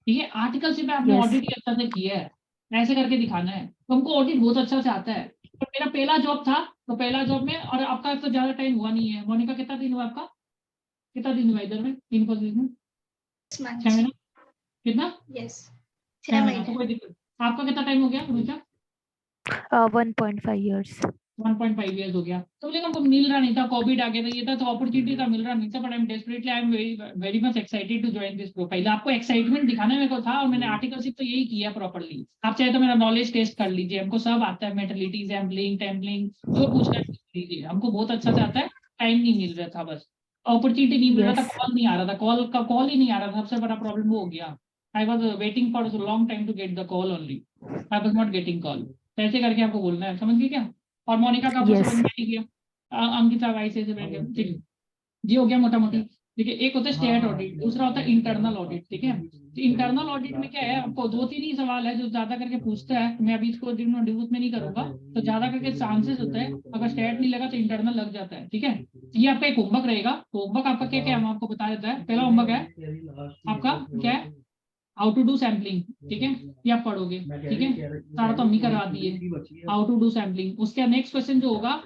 ठीक है, आर्टिकलशिप पे आपने Yes. ऑडिट ही अच्छा से किया है, ऐसे करके दिखाना है। तो हमको ऑडिट बहुत अच्छा से आता है। तो मेरा पहला जॉब था, तो पहला जॉब में, और आपका तो ज्यादा टाइम हुआ नहीं है। मोनिका कितना दिन हुआ आपका, कितना दिन हुआ इधर में इन्फोसिस में? 6 months. 6 महीना, कितना? Yes. 6 महीना, तो कोई दिक्कत। आपका कितना टाइम हो गया रुचा? 1.5 years. 1.5 ईयर्स हो गया। तो बोले हमको मिल रहा नहीं था, कोविड आ गया था, ये था, तो अपॉर्चुनिटी था, मिल रहा नहीं था, but I am desperately I am very much excited to join this profile. आपको एक्साइटमेंट दिखाना मेरे को था, और मैंने आर्टिकलशिप तो यही किया प्रॉपर्ली। आप चाहे तो मेरा नॉलेज टेस्ट कर लीजिए, हमको सब आता है, मेटलिटीज, एम्पलिंग, टेम्पलिंग, जो पूछना है पूछ लीजिए, हमको बहुत अच्छा से आता है। टाइम नहीं मिल रहा था, बस अपॉर्चुनिटी नहीं मिल रहा था, Yes. कॉल नहीं आ रहा था, कॉल ही नहीं आ रहा था, सबसे बड़ा प्रॉब्लम वो हो गया। I was waiting for long time to get the call only, I was not getting call. ऐसे करके आपको बोलना है, समझ गए क्या? और मोनिका का आपको Yes. समझ में आ गया, अंकिता वाई से बैठ गया, ठीक है, ये हो गया मोटा मोटी। देखिए, एक होता है स्टेट ऑडिट, दूसरा होता है इंटरनल ऑडिट, ठीक है। तो इंटरनल ऑडिट में क्या है, आपको 2-3 ही सवाल है जो ज्यादा करके पूछता है, मैं अभी इसको डिबूट में नहीं करूंगा, तो ज्यादा करके चांसेस होता है, अगर स्टेट नहीं लगा तो इंटरनल लग जाता है, ठीक है। ये आपका एक होमवर्क रहेगा, होमवर्क आपका क्या क्या है, हम आपको बता देता है। पहला होमवर्क है आपका क्या है, हाउ टू डू सैम्पलिंग, ठीक है, ये आप पढ़ोगे, ठीक है, सारा तो हम ही करवा दिए, हाउ टू डू सैम्पलिंग। उसके नेक्स्ट क्वेश्चन जो होगा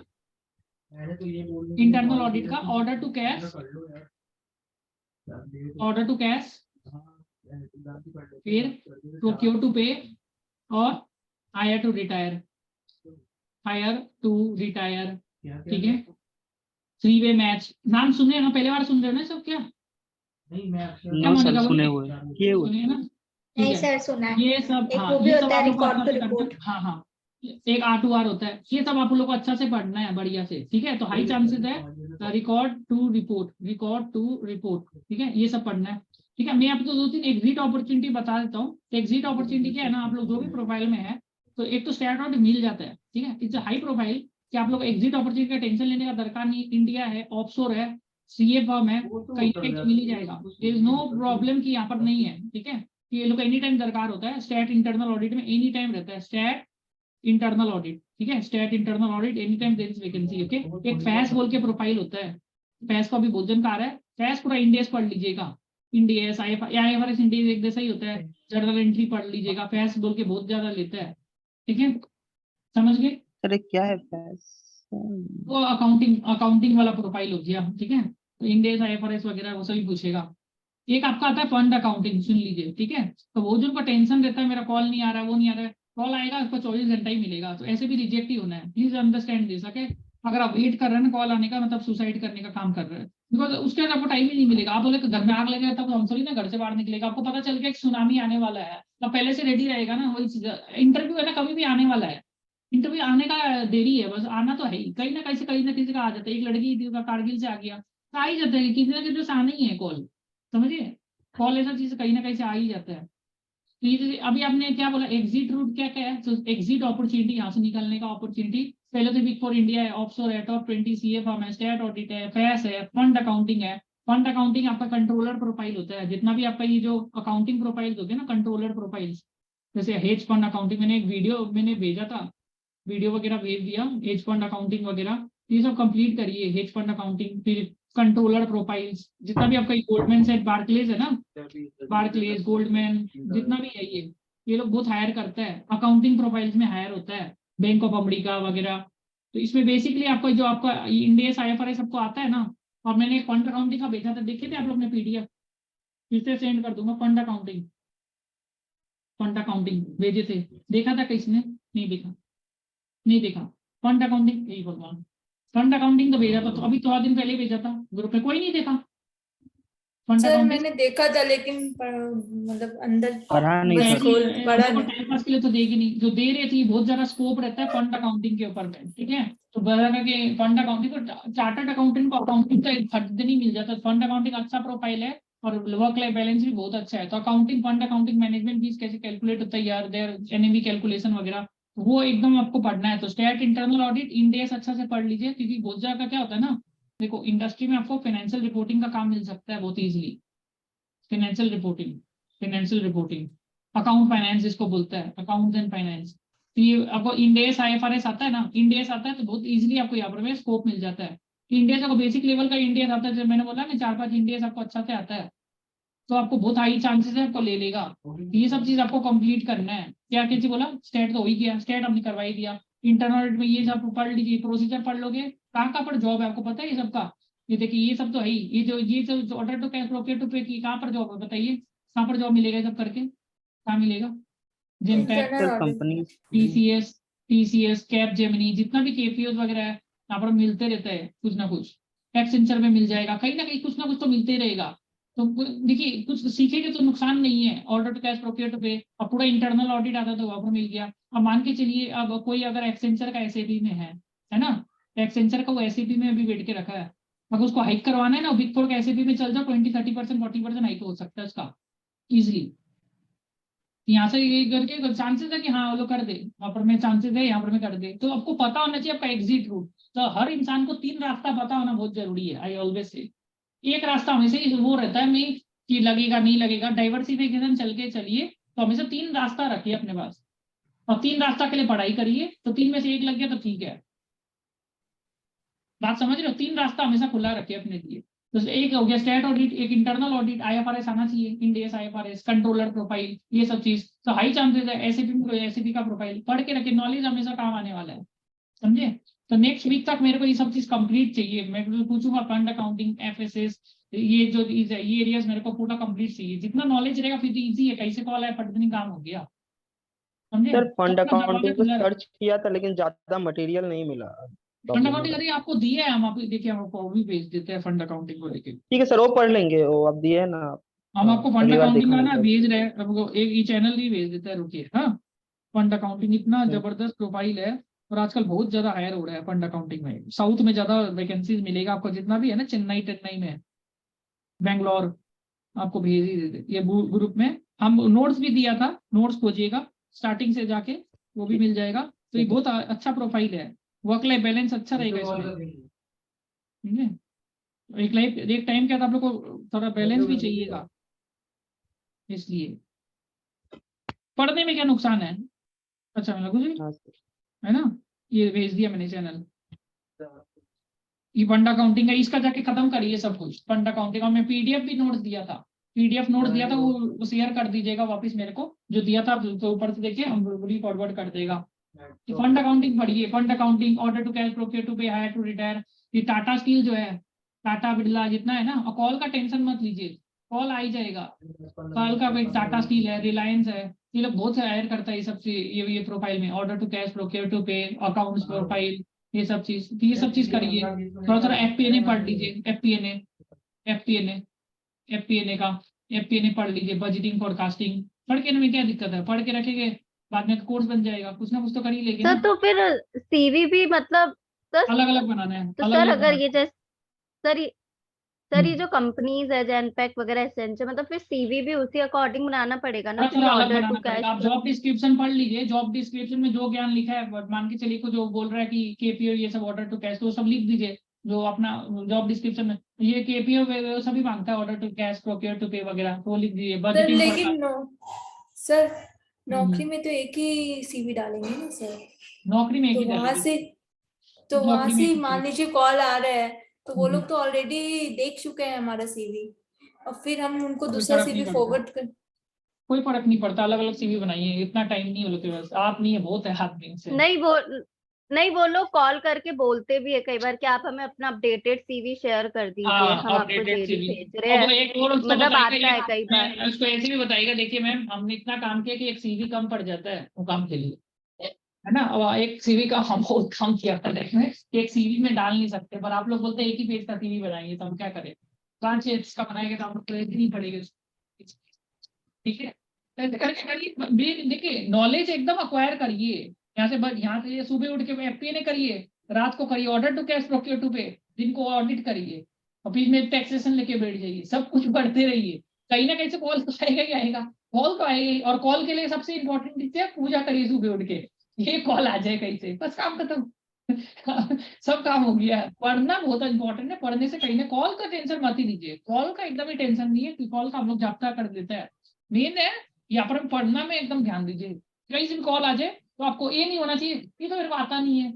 इंटरनल ऑडिट का, ऑर्डर टू कैश, फिर प्रोक्योर टू पे, और हायर टू रिटायर, ठीक है। 3-वे मैच, नाम सुने ना, पहले बार सुन रहे हो ना सब क्या? नो सर, सुने हुए किए हुए। सुनिए ना, ठीक नहीं है। सर, सुना है। ये सब, एक हाँ, वो भी ये सब होता है आप लोग को रिकॉर्ड अच्छा टू से करना, रिपोर्ट। हाँ हाँ, एक R2R होता है, ये सब आप लोग को अच्छा से पढ़ना है बढ़िया से, ठीक है। तो हाई चांसेस है रिकॉर्ड टू रिपोर्ट, ठीक है, ये सब पढ़ना है, ठीक है। मैं आपको 2-3 एग्जिट अपॉर्चुनिटी बता देता हूँ। एग्जिट अपॉर्चुनिटी क्या है ना, आप लोग जो भी प्रोफाइल में है, तो एक तो स्टार्ट आउट मिल जाता है, ठीक है, इट्स हाई प्रोफाइल, कि आप लोग एग्जिट अपॉर्चुनिटी का टेंशन लेने का दरकार नहीं। इंडिया है, ऑफशोर है, सीए फर्म है, कहीं ना कहीं मिल ही जाएगा, देयर इज नो प्रॉब्लम कि यहाँ पर नहीं है, ठीक है। ये लोग एनी टाइम दरकार होता है, स्टैट इंटरनल ऑडिट में एनी टाइम रहता है, स्टैट इंटरनल ऑडिट, ठीक है, stat internal audit any time there is vacancy, okay. एक फैस बोल के प्रोफाइल होता है, फैस को अभी बहुत जनकार है, फैस पूरा इंडियस पढ़ लीजिएगा, इंडियस IFRS इंडियस एक जैसा ही होता है, जर्नल एंट्री पढ़ लीजिएगा, फैस बोल के बहुत ज्यादा लेता है, ठीक है, समझ गए? अरे क्या है फैस? वो अकाउंटिंग वाला प्रोफाइल हो गया, ठीक है। तो इंडियस IFRS वगैरह वो सभी पूछेगा। एक आपका आता है फंड अकाउंटिंग, सुन लीजिए, ठीक है। तो वो जो उनको टेंशन रहता है, मेरा कॉल नहीं आ रहा है, वो नहीं आ रहा है, कॉल आएगा उसको 24 घंटा ही मिलेगा, तो ऐसे भी रिजेक्ट ही होना है, प्लीज अंडरस्टैंड दिस, ओके। अगर आप वेट कर रहे हैं ना कॉल आने का, मतलब सुसाइड करने का काम कर रहे हैं, बिकॉज उसके बाद आपको टाइम ही नहीं मिलेगा। आप बोले तो घर में आग लगे, तब हम थोड़ी ना घर से बाहर निकलेगा, आपको पता चल गया एक सुनामी आने वाला है, तो पहले से रेडी रहेगा ना, वही चीज। इंटरव्यू है ना, कभी भी आने वाला है, इंटरव्यू आने का देरी है, बस आना तो है ही, कहीं ना किसी का आ जाता है। एक लड़की थी, उसका कारगिल से आ गया, तो आ ही जाता है, किसी ना किसी से आना ही है कॉल, समझिए, कॉल ऐसा चीज कहीं ना कहीं से आ ही जाता है। तो ये अभी आपने क्या बोला, एग्जिट रूट क्या क्या है, तो एग्जिट अपॉर्चुनिटी, यहाँ से निकलने का अपॉर्चुनिटी, पहले तो बिग 4 इंडिया है, ऑफशोर है, टॉप 20 सीए फर्म है, स्टेट ऑडिट है, फैस है, फंड अकाउंटिंग है। फंड अकाउंटिंग आपका कंट्रोलर प्रोफाइल होता है, जितना भी आपका ये जो अकाउंटिंग प्रोफाइल होते हैं ना, कंट्रोलर प्रोफाइल्स, जैसे हेज फंड अकाउंटिंग, मैंने एक वीडियो मैंने भेजा था, वीडियो वगैरह भेज दिया, हेज फंड अकाउंटिंग वगैरह, ये सब कंप्लीट करिए, हेज फंड अकाउंटिंग, फिर कंट्रोलर प्रोफाइल्स, जितना भी आपका गोल्डमैन से बार्कलेज है ना, बार्कलेज, गोल्डमैन, जितना भी है ये लोग बहुत हायर करता है, अकाउंटिंग प्रोफाइल्स में हायर होता है, बैंक ऑफ अमेरिका वगैरह। तो इसमें बेसिकली आपका जो आपका इंडियस IFRS सबको आता है ना, और मैंने एक फंड अकाउंटिंग का भेजा था, देखे थे आप लोग ने PDF, फिर से सेंड कर दूंगा, फंड अकाउंटिंग भेजे थे, देखा था किसने? नहीं देखा फंड अकाउंटिंग, यही भगवान, फंड अकाउंटिंग तो भेजा था, तो अभी थोड़ा दिन पहले भेजा था ग्रुप में, कोई नहीं देखा फंड सर अकाउंटिंग? मैंने देखा था, लेकिन मतलब अंदर पढ़ा नहीं बस सर। खोल पढ़ा देखो, नहीं। टाइम पास के लिए तो देगी नहीं, जो दे रही थी बहुत ज्यादा स्कोप रहता है फंड अकाउंटिंग के ऊपर में, ठीक है। तो बता कि फंड अकाउंटिंग को, चार्टर्ड अकाउंटेंट को अकाउंटिंग का फट दिन ही मिल जाता है, फंड अकाउंटिंग अच्छा प्रोफाइल है, और वर्क लाइफ बैलेंस भी बहुत अच्छा है। तो accounting, fund accounting management fees कैसे कैलकुलेट होता है यार, देयर NAV कैलकुलेशन वगैरह, वो एकदम आपको पढ़ना है। तो स्टेट इंटरनल ऑडिट इंडियस अच्छा से पढ़ लीजिए, क्योंकि बहुत ज्यादा क्या होता है ना, देखो इंडस्ट्री में आपको फाइनेंशियल रिपोर्टिंग का काम मिल सकता है बहुत easily, financial reporting, account finance इसको बोलता है, अकाउंट एंड फाइनेंस। तो ये आपको इंडियस IFRS आता है ना, इंडियस आता है तो बहुत इजीली आपको यहाँ पर स्कोप मिल जाता है। इंडियस आपको बेसिक लेवल का इंडियस आता है, जब मैंने बोला ना 4-5 इंडियस आपको अच्छा से आता है, तो आपको बहुत हाई चांसेस है आपको ले लेगा। ये सब चीज आपको कंप्लीट करना है। क्या कैसे बोला, स्टेट तो हो ही गया, स्टेट हमने करवा ही दिया, इंटरनल में ये सब पढ़ लीजिए, प्रोसीजर पढ़ लोगे, कहाँ पर जॉब है आपको पता है ये सबका? ये देखिए ये सब तो है ही, ये जो order to cash, procure to pay की कहाँ पर जॉब है बताइए, कहाँ पर जॉब मिलेगा ये सब करके, कहाँ मिलेगा? Genpact, internal sir audit. Company TCS, TCS, Capgemini, जितना भी KPOs वगैरह है यहाँ पर मिलते रहते हैं कुछ ना कुछ। एक्सेंचर में मिल जाएगा, कहीं ना कहीं कुछ ना कुछ तो मिलते ही रहेगा। तो देखिए कुछ सीखेंगे तो नुकसान नहीं है। Order to cash, procure to pay, अब पूरा इंटरनल ऑडिट आता तो वहां पर मिल गया। अब मान के चलिए अब कोई अगर एक्सेंचर का SAP में है ना, एक्सेंचर का वो SAP में अभी बैठ के रखा है, अगर उसको हाइक करवाना है ना, बिग फोर का SAP में चल जाओ, 20-30%, 40% हाइक हो सकता है उसका इजिली। यहाँ से ये करके चांसेस है कि हाँ वो लोग कर दे, वहां पर मैं चांसेस है, यहाँ पर मैं कर दे। तो आपको पता होना चाहिए आपका एग्जिट रूट। तो हर इंसान को 3 रास्ता पता होना बहुत जरूरी है। आई ऑलवेज से एक रास्ता हमेशा ही वो रहता है नहीं कि लगेगा नहीं लगेगा, डाइवर्सिफिकेशन चल के चलिए। तो हमेशा 3 रास्ता रखिए अपने पास, और 3 रास्ता के लिए पढ़ाई करिए। तो 3 में से एक लग गया तो ठीक है, बात समझ रहे हो? 3 रास्ता हमेशा खुला रखिए अपने लिए। तो एक हो गया स्टेट ऑडिट, एक इंटरनल ऑडिट, IFRS आना चाहिए, Ind AS IFRS, controller profile, ये सब चीज। तो हाई चांसेस है SAP का प्रोफाइल पढ़ के रखे, नॉलेज हमेशा काम आने वाला है, समझे? तो नेक्स्ट वीक तक मेरे को ये सब चीज कंप्लीट चाहिए। मैं पूछूंगा फंड अकाउंटिंग, FSS, ये जो ये एरियाज मेरे को पूरा कंप्लीट चाहिए। जितना नॉलेज रहेगा फिर तो इजी है, कहीं से कॉल आए पटनी काम हो गया, समझे? सर फंड अपना दरवाजा अकाउंटिंग पे खुला रहे। सर्च किया था लेकिन ज्यादा मटेरियल नहीं मिला, फंड प्रॉब्लम हो अकाउंटिंग रहा है। अरे आपको दिए है, हम आपको देखिए, हम आपको भी भेज देते हैं फंड अकाउंटिंग को लेके। ठीक है सर, वो पढ़ लेंगे, वो आप दिए है ना। हम आपको फंड अगली बार अकाउंटिंग का देखूंगा ना सर। भेज रहे हैं, आपको एक ई चैनल ही भेज देता है, रुकिए। हाँ, फंड अकाउंटिंग इतना हम्म। जबरदस्त प्रोफाइल है, और आजकल बहुत ज्यादा हायर हो रहा है फंड अकाउंटिंग में। साउथ में ज्यादा वैकेंसीज मिलेगा आपको, जितना भी है ना, चेन्नई में, बेंगलोर, आपको भेज ही देते ये ग्रुप में। हम नोट्स भी दिया था, नोट्स खोजिएगा स्टार्टिंग से जाके, वो भी मिल जाएगा। तो ये बहुत अच्छा प्रोफाइल है, वर्क लाइफ बैलेंस अच्छा रहेगा इसमें, ठीक है? एक टाइम के बाद आप लोग को थोड़ा बैलेंस भी चाहिएगा, इसलिए पढ़ने में क्या नुकसान है? अच्छा मैं कुछ हाँ सर। है ना, ये भेज दिया मैंने चैनल। ये फंड अकाउंटिंग का, इसका जाके खत्म करिए सब कुछ फंड अकाउंटिंग। और मैं PDF भी नोट्स दिया था, PDF नोट्स दिया था, वो शेयर कर दीजिएगा वापस मेरे को, जो दिया था तो ऊपर से देखिए, हम फॉरवर्ड कर देगा। तो फंड अकाउंटिंग पढ़िए, fund accounting, order to cash, procure to pay, hire to retire. ये टाटा स्टील जो है, टाटा बिरला जितना है ना, और कॉल का टेंशन मत लीजिए, कॉल आ ही जाएगा। कॉल का भाई टाटा स्टील है, रिलायंस है, ये लोग बहुत से हायर करता है ये सबसे, ये प्रोफाइल में order to cash, procure to pay, accounts profile, ये सब चीज। तो ये सब चीज करिए। थोड़ा थोड़ा FP&A पढ़ लीजिए, FP&A का FP&A पढ़ लीजिए, बजटिंग, फोरकास्टिंग। पढ़ के में क्या दिक्कत है, पढ़ के रखेंगे बाद में कोर्स बन जाएगा, कुछ ना कुछ तो कर ही लेंगे सर ना। तो फिर CV भी मतलब सर, अलग अलग बनाना है, तो अलग सर अलग अगर बनाना ये है। जैसे सर ये जो कंपनीज है, जनपैक वगैरह, एसेंचर, मतलब फिर CV भी उसी अकॉर्डिंग बनाना पड़ेगा ना, थोड़ा फिर थोड़ा अलग ऑर्डर टू बनाना पड़ेगा। कैश। आप जॉब डिस्क्रिप्शन पढ़ लीजिए, जॉब डिस्क्रिप्शन में जो ज्ञान लिखा है, मान के चलिए को जो बोल रहा है कि KPO ये सब, ऑर्डर टू कैश, तो वो सब लिख दीजिए जो अपना जॉब डिस्क्रिप्शन में। ये KPO सभी मांगता है, order to cash, procure to pay वगैरह, तो वो लिख दीजिए। सर बजटिंग लेकिन सर नौकरी हम्म। में तो एक ही CV डालेंगे ना सर, नौकरी में एक तो ही वहां डालेंगे। से तो वहां नौकरी में से एक ही मान डालेंगे। लीजिए कॉल आ रहा है, तो वो हम्म। लोग तो ऑलरेडी देख चुके हैं हमारा CV, और फिर हम उनको कोई दूसरा फर्क नहीं CV पड़ता, फॉरवर्ड कर। कोई फर्क नहीं पड़ता, अलग अलग CV बनाइए, इतना टाइम नहीं है लोग के पास। आप नहीं है, बहुत है आदमी से। नहीं वो लोग कॉल करके बोलते भी है कई बार कि आप हमें अपना अपडेटेड CV शेयर कर दीजिए, हाँ, हम आपको अपडेटेड JD CV। भेज रहे अब हैं, एक और उसको मतलब बताएगा, आता ये है कई बार। मैं उसको ऐसे भी बताएगा, देखिए मैम हमने इतना काम किया कि एक CV कम पड़ जाता है वो काम के लिए, है ना। और एक CV का हम बहुत काम किया था, देखने एक CV में डाल नहीं सकते, पर आप लोग बोलते हैं एक ही पेज का CV बनाएंगे, तो हम क्या करें? 5 पेज का बनाएंगे तो हम लोग को एक नहीं पड़ेगा, ठीक है? तो करके करिए, देखिए नॉलेज एकदम अक्वायर करिए। यहाँ से सुबह उठ के FP&A करिए, रात को करिए order to cash, procure to pay, दिन को ऑडिट करिए, और बीच में टैक्सेशन लेके बैठ जाइए, सब कुछ पढ़ते रहिए। कहीं ना कहीं से कॉल तो आएगा ही आएगा, कॉल तो आएगा ही। और कॉल के लिए सबसे इंपॉर्टेंट चीज है, पूजा करिए सुबह उठ के, ये कॉल आ जाए कहीं से, बस काम खत्म। सब काम हो गया है। पढ़ना बहुत इंपॉर्टेंट है, पढ़ने से कहीं ना, कॉल का टेंशन मत ही लीजिए, कॉल का एकदम ही टेंशन नहीं है, कॉल का हम लोग जाप्ता कर देता है। मेन है यहाँ पर पढ़ना में एकदम ध्यान दीजिए। कहीं से भी कॉल आ जाए तो आपको ये नहीं होना चाहिए ये तो मेरे को आता नहीं है,